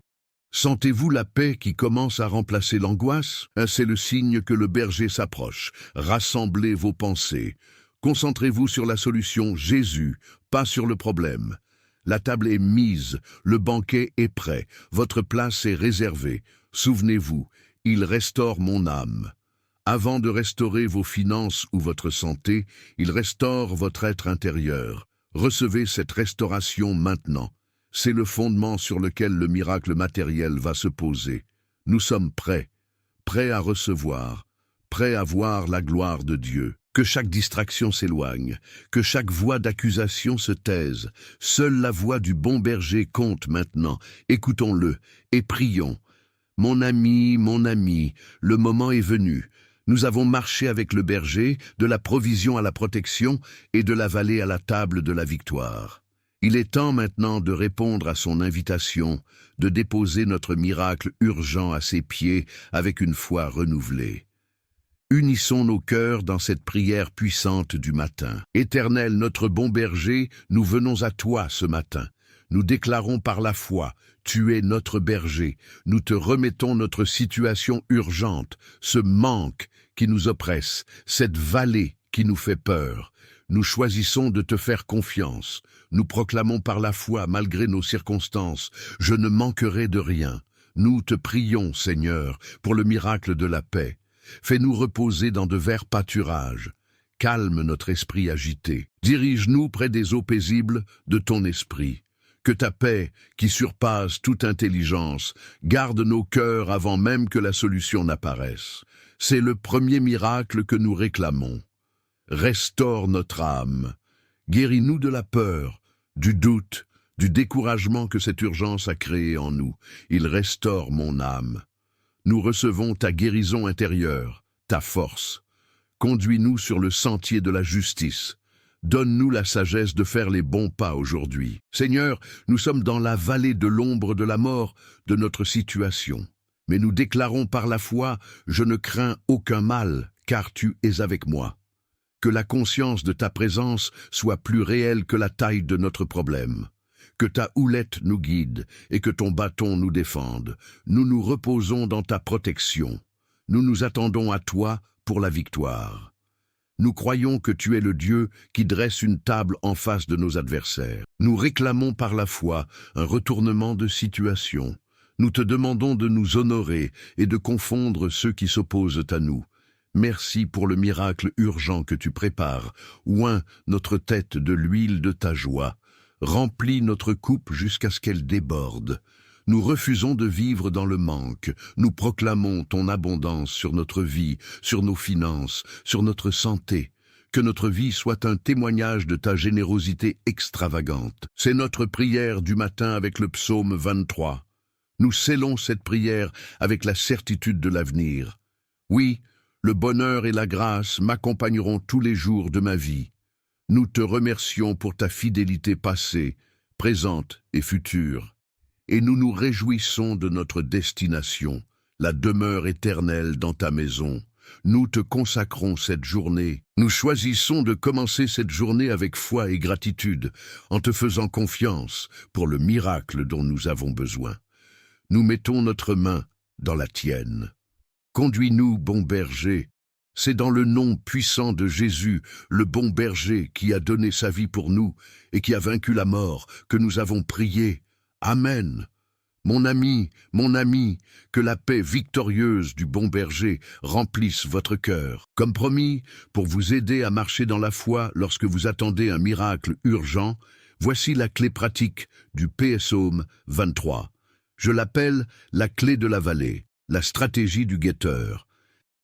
Sentez-vous la paix qui commence à remplacer l'angoisse? C'est le signe que le berger s'approche. Rassemblez vos pensées. Concentrez-vous sur la solution Jésus, pas sur le problème. La table est mise, le banquet est prêt, votre place est réservée. Souvenez-vous, il restaure mon âme. Avant de restaurer vos finances ou votre santé, il restaure votre être intérieur. Recevez cette restauration maintenant. C'est le fondement sur lequel le miracle matériel va se poser. Nous sommes prêts, prêts à recevoir, prêts à voir la gloire de Dieu. Que chaque distraction s'éloigne, que chaque voix d'accusation se taise. Seule la voix du bon berger compte maintenant. Écoutons-le et prions. Mon ami, le moment est venu. Nous avons marché avec le berger, de la provision à la protection et de la vallée à la table de la victoire. Il est temps maintenant de répondre à son invitation, de déposer notre miracle urgent à ses pieds avec une foi renouvelée. Unissons nos cœurs dans cette prière puissante du matin. Éternel, notre bon berger, nous venons à toi ce matin. Nous déclarons par la foi, tu es notre berger. Nous te remettons notre situation urgente, ce manque qui nous oppresse, cette vallée qui nous fait peur. Nous choisissons de te faire confiance. Nous proclamons par la foi, malgré nos circonstances, je ne manquerai de rien. Nous te prions, Seigneur, pour le miracle de la paix. Fais-nous reposer dans de verts pâturages. Calme notre esprit agité. Dirige-nous près des eaux paisibles de ton esprit. Que ta paix, qui surpasse toute intelligence, garde nos cœurs avant même que la solution n'apparaisse. C'est le premier miracle que nous réclamons. Restaure notre âme. Guéris-nous de la peur, du doute, du découragement que cette urgence a créé en nous. Il restaure mon âme. Nous recevons ta guérison intérieure, ta force. Conduis-nous sur le sentier de la justice. Donne-nous la sagesse de faire les bons pas aujourd'hui. Seigneur, nous sommes dans la vallée de l'ombre de la mort de notre situation. Mais nous déclarons par la foi, je ne crains aucun mal, car tu es avec moi. Que la conscience de ta présence soit plus réelle que la taille de notre problème. Que ta houlette nous guide et que ton bâton nous défende. Nous nous reposons dans ta protection. Nous nous attendons à toi pour la victoire. Nous croyons que tu es le Dieu qui dresse une table en face de nos adversaires. Nous réclamons par la foi un retournement de situation. Nous te demandons de nous honorer et de confondre ceux qui s'opposent à nous. Merci pour le miracle urgent que tu prépares. Oins notre tête de l'huile de ta joie. Remplis notre coupe jusqu'à ce qu'elle déborde. Nous refusons de vivre dans le manque. Nous proclamons ton abondance sur notre vie, sur nos finances, sur notre santé. Que notre vie soit un témoignage de ta générosité extravagante. C'est notre prière du matin avec le psaume 23. Nous scellons cette prière avec la certitude de l'avenir. Oui, le bonheur et la grâce m'accompagneront tous les jours de ma vie. Nous te remercions pour ta fidélité passée, présente et future. Et nous nous réjouissons de notre destination, la demeure éternelle dans ta maison. Nous te consacrons cette journée. Nous choisissons de commencer cette journée avec foi et gratitude, en te faisant confiance pour le miracle dont nous avons besoin. Nous mettons notre main dans la tienne. Conduis-nous, bon berger. C'est dans le nom puissant de Jésus, le bon berger qui a donné sa vie pour nous et qui a vaincu la mort, que nous avons prié. Amen. Mon ami, que la paix victorieuse du bon berger remplisse votre cœur. Comme promis, pour vous aider à marcher dans la foi lorsque vous attendez un miracle urgent, voici la clé pratique du psaume 23. Je l'appelle la clé de la vallée, la stratégie du guetteur.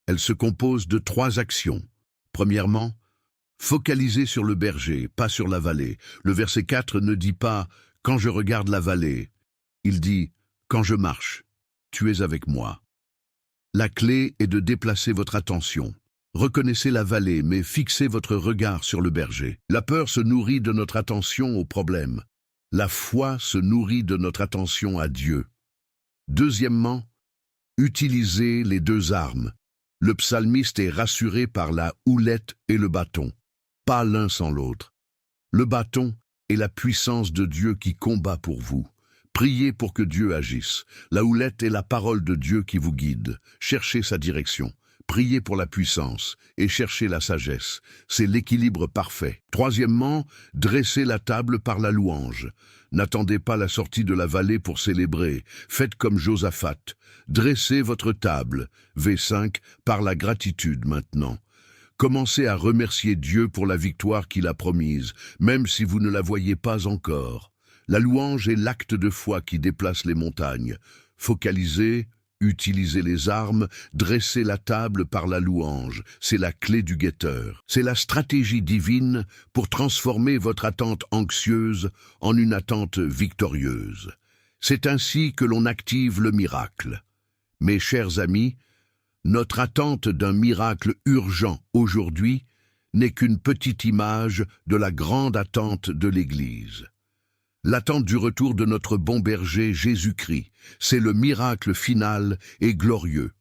Elle se compose de 3 actions. Premièrement, focaliser sur le berger, pas sur la vallée. Le verset 4 ne dit pas « quand je regarde la vallée ». Il dit « quand je marche, tu es avec moi ». La clé est de déplacer votre attention. Reconnaissez la vallée, mais fixez votre regard sur le berger. La peur se nourrit de notre attention au problème. La foi se nourrit de notre attention à Dieu. Deuxièmement, utilisez les 2 armes. Le psalmiste est rassuré par la houlette et le bâton, pas l'un sans l'autre. Le bâton est la puissance de Dieu qui combat pour vous. Priez pour que Dieu agisse. La houlette est la parole de Dieu qui vous guide. Cherchez sa direction. Priez pour la puissance et cherchez la sagesse. C'est l'équilibre parfait. Troisièmement, dressez la table par la louange. N'attendez pas la sortie de la vallée pour célébrer. Faites comme Josaphat. Dressez votre table, V5, par la gratitude maintenant. Commencez à remercier Dieu pour la victoire qu'il a promise, même si vous ne la voyez pas encore. La louange est l'acte de foi qui déplace les montagnes. Focalisez, utilisez les armes, dressez la table par la louange. C'est la clé du guetteur. C'est la stratégie divine pour transformer votre attente anxieuse en une attente victorieuse. C'est ainsi que l'on active le miracle. Mes chers amis, notre attente d'un miracle urgent aujourd'hui n'est qu'une petite image de la grande attente de l'Église. L'attente du retour de notre bon berger Jésus-Christ, c'est le miracle final et glorieux.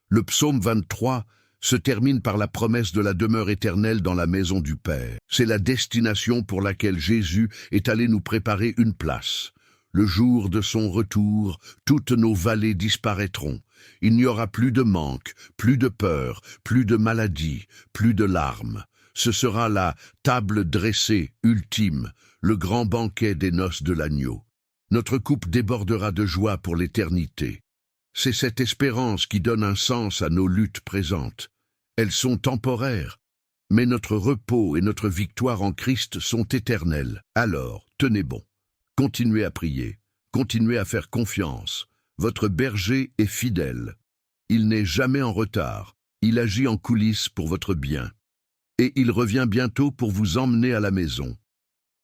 Le psaume 23 se termine par la promesse de la demeure éternelle dans la maison du Père. C'est la destination pour laquelle Jésus est allé nous préparer une place. Le jour de son retour, toutes nos vallées disparaîtront. Il n'y aura plus de manque, plus de peur, plus de maladie, plus de larmes. Ce sera la table dressée, ultime, le grand banquet des noces de l'agneau. Notre coupe débordera de joie pour l'éternité. C'est cette espérance qui donne un sens à nos luttes présentes. Elles sont temporaires, mais notre repos et notre victoire en Christ sont éternels. Alors, tenez bon. Continuez à prier, continuez à faire confiance. Votre berger est fidèle. Il n'est jamais en retard. Il agit en coulisses pour votre bien. Et il revient bientôt pour vous emmener à la maison.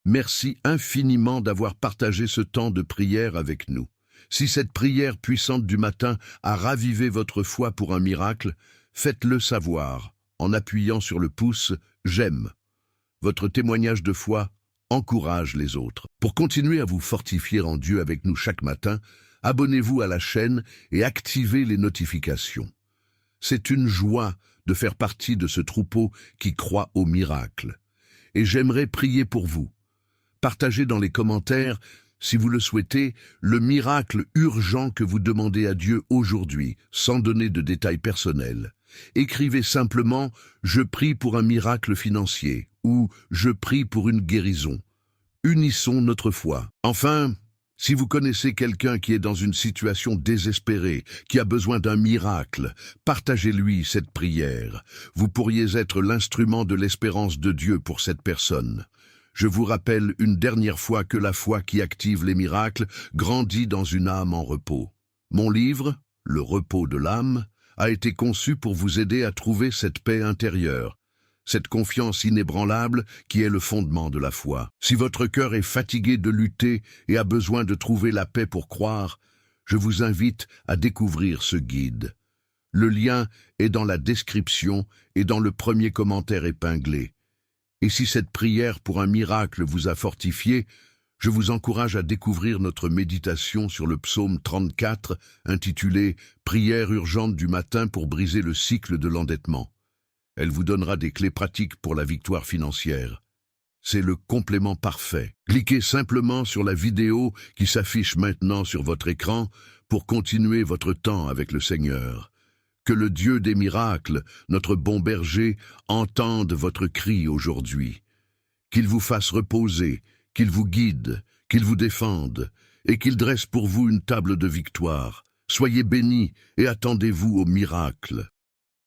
Merci infiniment d'avoir partagé ce temps de prière avec nous. Si cette prière puissante du matin a ravivé votre foi pour un miracle, faites-le savoir en appuyant sur le pouce « J'aime ». Votre témoignage de foi encourage les autres. Pour continuer à vous fortifier en Dieu avec nous chaque matin, abonnez-vous à la chaîne et activez les notifications. C'est une joie de faire partie de ce troupeau qui croit au miracle. Et j'aimerais prier pour vous. Partagez dans les commentaires, si vous le souhaitez, le miracle urgent que vous demandez à Dieu aujourd'hui, sans donner de détails personnels. Écrivez simplement « Je prie pour un miracle financier » ou « Je prie pour une guérison ». Unissons notre foi. Enfin, si vous connaissez quelqu'un qui est dans une situation désespérée, qui a besoin d'un miracle, partagez-lui cette prière. Vous pourriez être l'instrument de l'espérance de Dieu pour cette personne. je vous rappelle une dernière fois que la foi qui active les miracles grandit dans une âme en repos. Mon livre, Le repos de l'âme, a été conçu pour vous aider à trouver cette paix intérieure, cette confiance inébranlable qui est le fondement de la foi. Si votre cœur est fatigué de lutter et a besoin de trouver la paix pour croire, je vous invite à découvrir ce guide. Le lien est dans la description et dans le premier commentaire épinglé. Et si cette prière pour un miracle vous a fortifié, je vous encourage à découvrir notre méditation sur le psaume 34, intitulée « Prière urgente du matin pour briser le cycle de l'endettement ». Elle vous donnera des clés pratiques pour la victoire financière. C'est le complément parfait. Cliquez simplement sur la vidéo qui s'affiche maintenant sur votre écran pour continuer votre temps avec le Seigneur. Que le Dieu des miracles, notre bon berger, entende votre cri aujourd'hui. Qu'il vous fasse reposer, qu'il vous guide, qu'il vous défende, et qu'il dresse pour vous une table de victoire. Soyez bénis et attendez-vous au miracle.